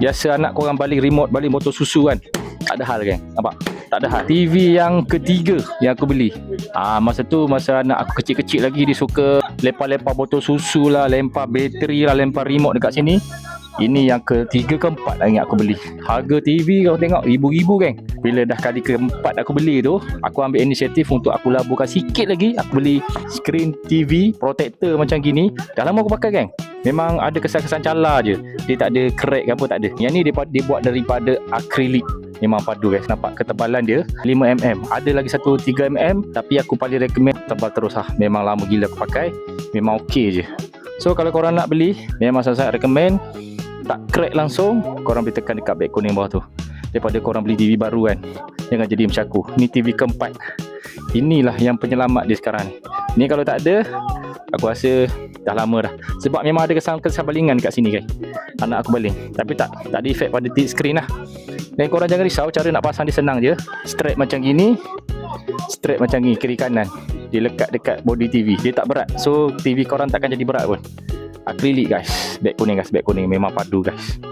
Biasa anak korang balik remote, balik botol susu kan, tak ada hal kan, nampak? Tak ada hal. TV yang ketiga yang aku beli, masa tu masa anak aku kecil-kecil lagi, dia suka lempar-lempar botol susu lah, lempar bateri lah, lempar remote dekat sini. Ini yang ketiga keempat lah yang aku beli. Harga TV kau tengok ribu-ribu kan. Bila dah kali keempat aku beli tu, aku ambil inisiatif untuk aku laburkan sikit lagi. Aku beli screen TV protector macam gini. Dah lama aku pakai kan. Memang ada kesan-kesan cala je. Dia tak ada crack ke apa, tak ada. Yang ni dia buat daripada akrilik. Memang padu guys. Nampak ketebalan dia 5mm. Ada lagi satu 3mm, tapi aku paling recommend tebal terus lah. Memang lama gila aku pakai. Memang okey je. So kalau korang nak beli, memang saya recommend. Tak crack langsung, korang boleh tekan dekat beg kuning bawah tu, daripada korang beli TV baru kan. Jangan jadi macam aku. Ni TV keempat. Inilah yang penyelamat dia sekarang ni. Kalau tak ada, aku rasa dah lama dah. Sebab memang ada kesan balingan kat sini kan. Anak aku baling, tapi tak ada efek pada screen lah. Dan korang jangan risau, cara nak pasang dia senang je. Strap macam gini, strap macam ni kiri kanan, dia lekat dekat body TV. Dia tak berat, so TV korang takkan jadi berat pun. Akrilik guys, beg kuning guys, beg kuning memang padu guys.